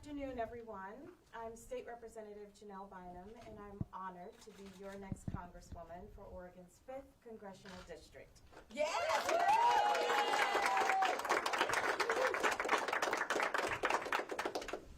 afternoon, everyone. I'm State Representative Janelle Bynum, and I'm honored to be your next Congresswoman for Oregon's 5th Congressional District. Yes!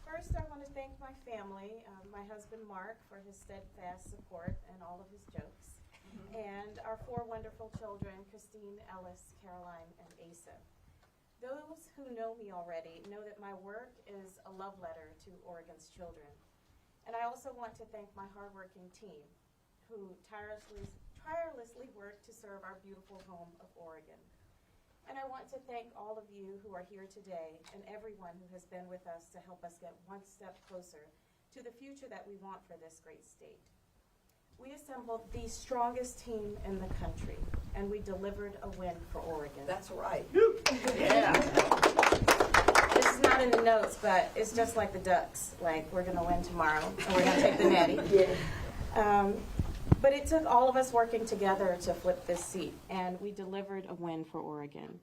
First, I want to thank my family, my husband Mark for his steadfast support and all of his jokes, and our 4 wonderful children, Christine, Ellis, Caroline, and Asa. Those who know me already know that my work is a love letter to Oregon's children. And I also want to thank my hardworking team who tirelessly work to serve our beautiful home of Oregon. And I want to thank all of you who are here today and everyone who has been with us to help us get one step closer to the future that we want for this great state. We assembled the strongest team in the country, and we delivered a win for Oregon. That's right. Yeah. This is not in the notes, but it's just like the Ducks. Like, we're going to win tomorrow, and we're going to take the Natty. Yeah. But it took all of us working together to flip this seat, and we delivered a win for Oregon.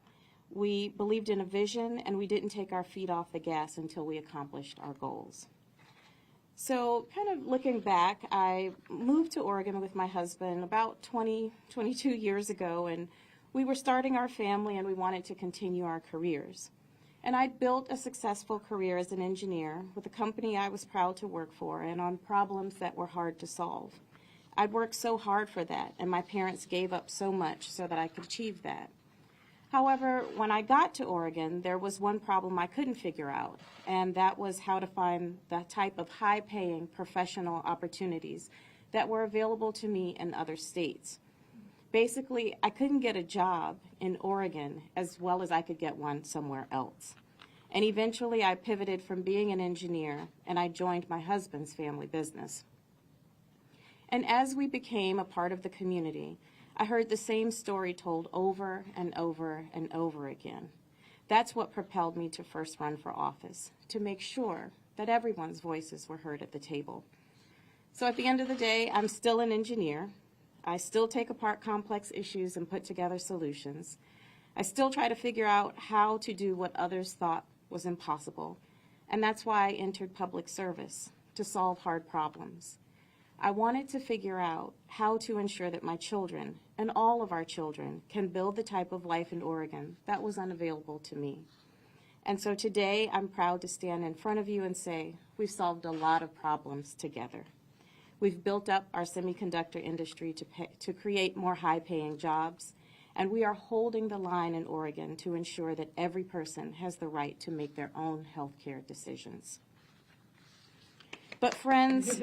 We believed in a vision, and we didn't take our feet off the gas until we accomplished our goals. So kind of looking back, I moved to Oregon with my husband about 22 years ago, and we were starting our family and we wanted to continue our careers. And I'd built a successful career as an engineer with a company I was proud to work for and on problems that were hard to solve. I'd worked so hard for that, and my parents gave up so much so that I could achieve that. However, when I got to Oregon, there was one problem I couldn't figure out, and that was how to find the type of high-paying professional opportunities that were available to me in other states. Basically, I couldn't get a job in Oregon as well as I could get one somewhere else. And eventually, I pivoted from being an engineer, and I joined my husband's family business. And as we became a part of the community, I heard the same story told over and over and over again. That's what propelled me to first run for office, to make sure that everyone's voices were heard at the table. So at the end of the day, I'm still an engineer. I still take apart complex issues and put together solutions. I still try to figure out how to do what others thought was impossible. And that's why I entered public service, to solve hard problems. I wanted to figure out how to ensure that my children and all of our children can build the type of life in Oregon that was unavailable to me. And so today I'm proud to stand in front of you and say we've solved a lot of problems together. We've built up our semiconductor industry to create more high-paying jobs, and we are holding the line in Oregon to ensure that every person has the right to make their own health care decisions. But friends,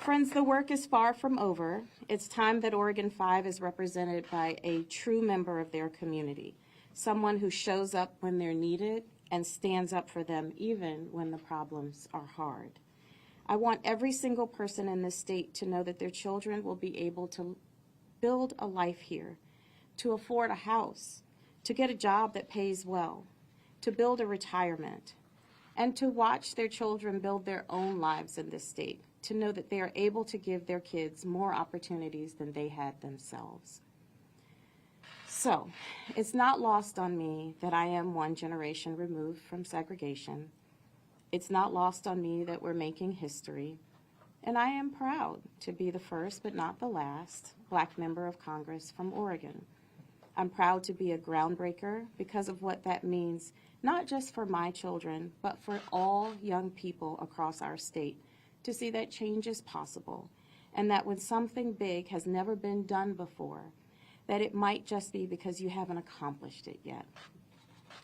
friends, the work is far from over. It's time that Oregon 5 is represented by a true member of their community, someone who shows up when they're needed and stands up for them even when the problems are hard. I want every single person in this state to know that their children will be able to build a life here, to afford a house, to get a job that pays well, to build a retirement, and to watch their children build their own lives in this state, to know that they are able to give their kids more opportunities than they had themselves. So, it's not lost on me that I am one generation removed from segregation. It's not lost on me that we're making history. And I am proud to be the first, but not the last, Black member of Congress from Oregon. I'm proud to be a groundbreaker because of what that means, not just for my children, but for all young people across our state, to see that change is possible, and that when something big has never been done before, that it might just be because you haven't accomplished it yet.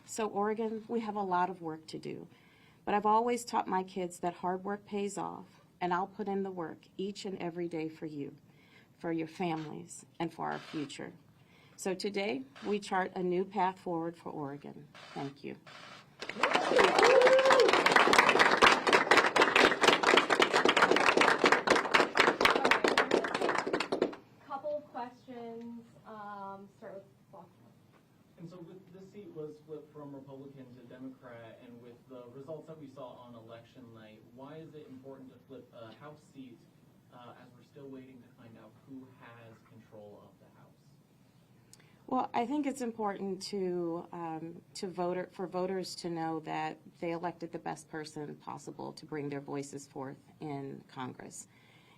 So Oregon, we have a lot of work to do, but I've always taught my kids that hard work pays off, and I'll put in the work each and every day for you, for your families, and for our future. So today, we chart a new path forward for Oregon. Thank you. Couple of questions. Start with Baltimore. And so this seat was flipped from Republican to Democrat, and with the results that we saw on election night, why is it important to flip a House seat as we're still waiting to find out who has control of the House? Well, I think it's important for voters to know that they elected the best person possible to bring their voices forth in Congress.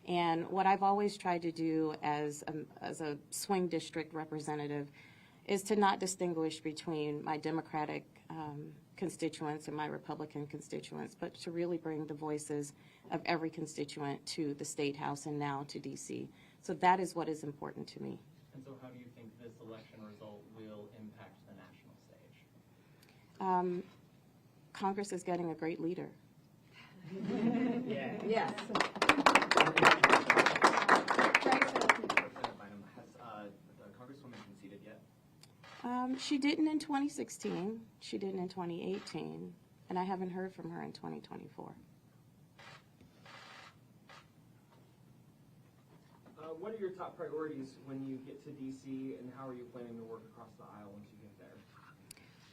And what I've always tried to do as a swing district representative is to not distinguish between my Democratic constituents and my Republican constituents, but to really bring the voices of every constituent to the State House and now to D.C. So that is what is important to me. And so how do you think this election result will impact the national stage? Congress is getting a great leader. Yeah. Yes. Has the Congresswoman conceded yet? She didn't in 2016. She didn't in 2018. And I haven't heard from her in 2024. What are your top priorities when you get to D.C., and how are you planning to work across the aisle once you get there?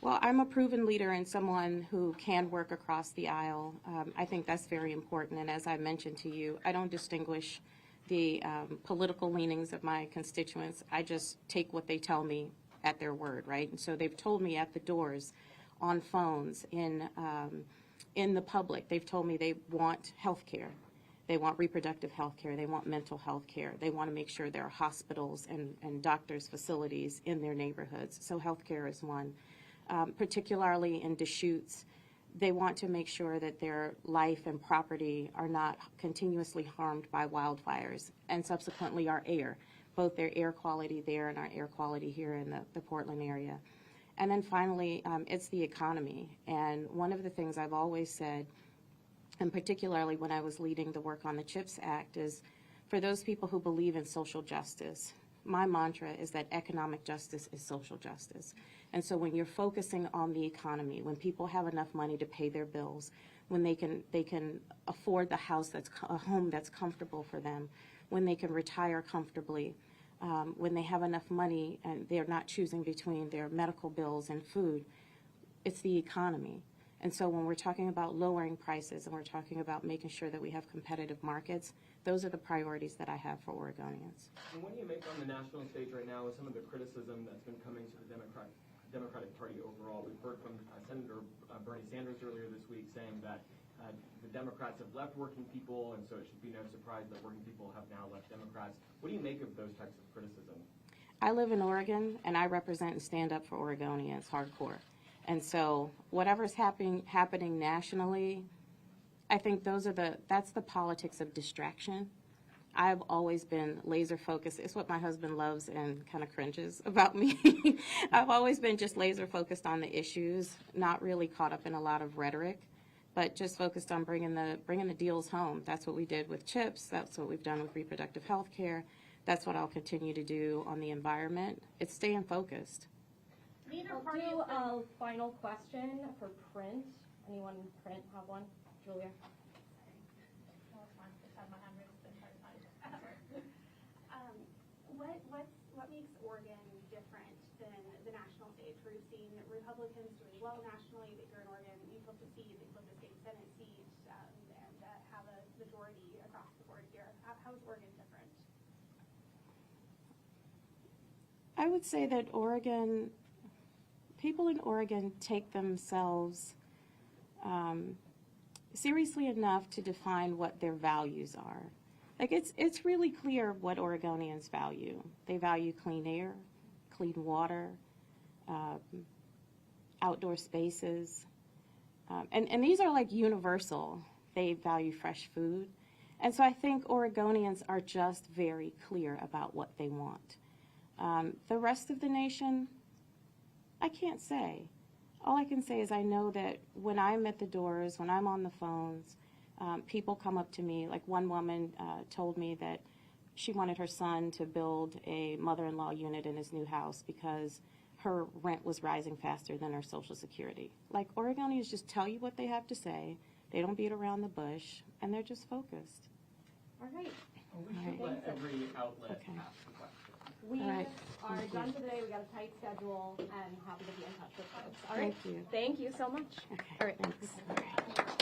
Well, I'm a proven leader and someone who can work across the aisle. I think that's very important. And as I mentioned to you, I don't distinguish the political leanings of my constituents. I just take what they tell me at their word, right? And so they've told me at the doors, on phones, in the public, they've told me they want health care. They want reproductive health care. They want mental health care. They want to make sure there are hospitals and doctors' facilities in their neighborhoods. So health care is one. Particularly in Deschutes, they want to make sure that their life and property are not continuously harmed by wildfires, and subsequently our air, both their air quality there and our air quality here in the Portland area. And then finally, it's the economy. And one of the things I've always said, and particularly when I was leading the work on the CHIPS Act, is for those people who believe in social justice, my mantra is that economic justice is social justice. And so when you're focusing on the economy, when people have enough money to pay their bills, when they can afford a home that's comfortable for them, when they can retire comfortably, when they have enough money and they're not choosing between their medical bills and food, it's the economy. And so when we're talking about lowering prices and we're talking about making sure that we have competitive markets, those are the priorities that I have for Oregonians. And what do you make on the national stage right now with some of the criticism that's been coming to the Democratic Party overall? We've heard from Senator Bernie Sanders earlier this week saying that the Democrats have left working people, and so it should be no surprise that working people have now left Democrats. What do you make of those types of criticism? I live in Oregon, and I represent and stand up for Oregonians hardcore. And so whatever's happening nationally, I think that's the politics of distraction. I've always been laser focused. It's what my husband loves and kind of cringes about me. I've always been just laser focused on the issues, not really caught up in a lot of rhetoric, but just focused on bringing the deals home. That's what we did with CHIPS. That's what we've done with reproductive health care. That's what I'll continue to do on the environment. It's staying focused. I'll do a final question for print. Anyone in print have one? Julia? What makes Oregon different than the national stage, where you've seen Republicans doing well nationally, but here in Oregon you flip the seat, they flip the state Senate seat, and have a majority across the board here. How is Oregon different? I would say that people in Oregon take themselves seriously enough to define what their values are. Like it's really clear what Oregonians value. They value clean air, clean water, outdoor spaces, and these are like universal. They value fresh food. And so I think Oregonians are just very clear about what they want. The rest of the nation, I can't say. All I can say is I know that when I'm at the doors, when I'm on the phones, people come up to me. Like one woman told me that she wanted her son to build a mother-in-law unit in his new house because her rent was rising faster than her Social Security. Like Oregonians just tell you what they have to say. They don't beat around the bush, and they're just focused. All right. Well, we should let every outlet ask the question. We All right. are Thank done you. for today. We got a tight schedule and happy to be in touch with folks. All right. Thank you. Thank you so much. Okay. All right. Thanks.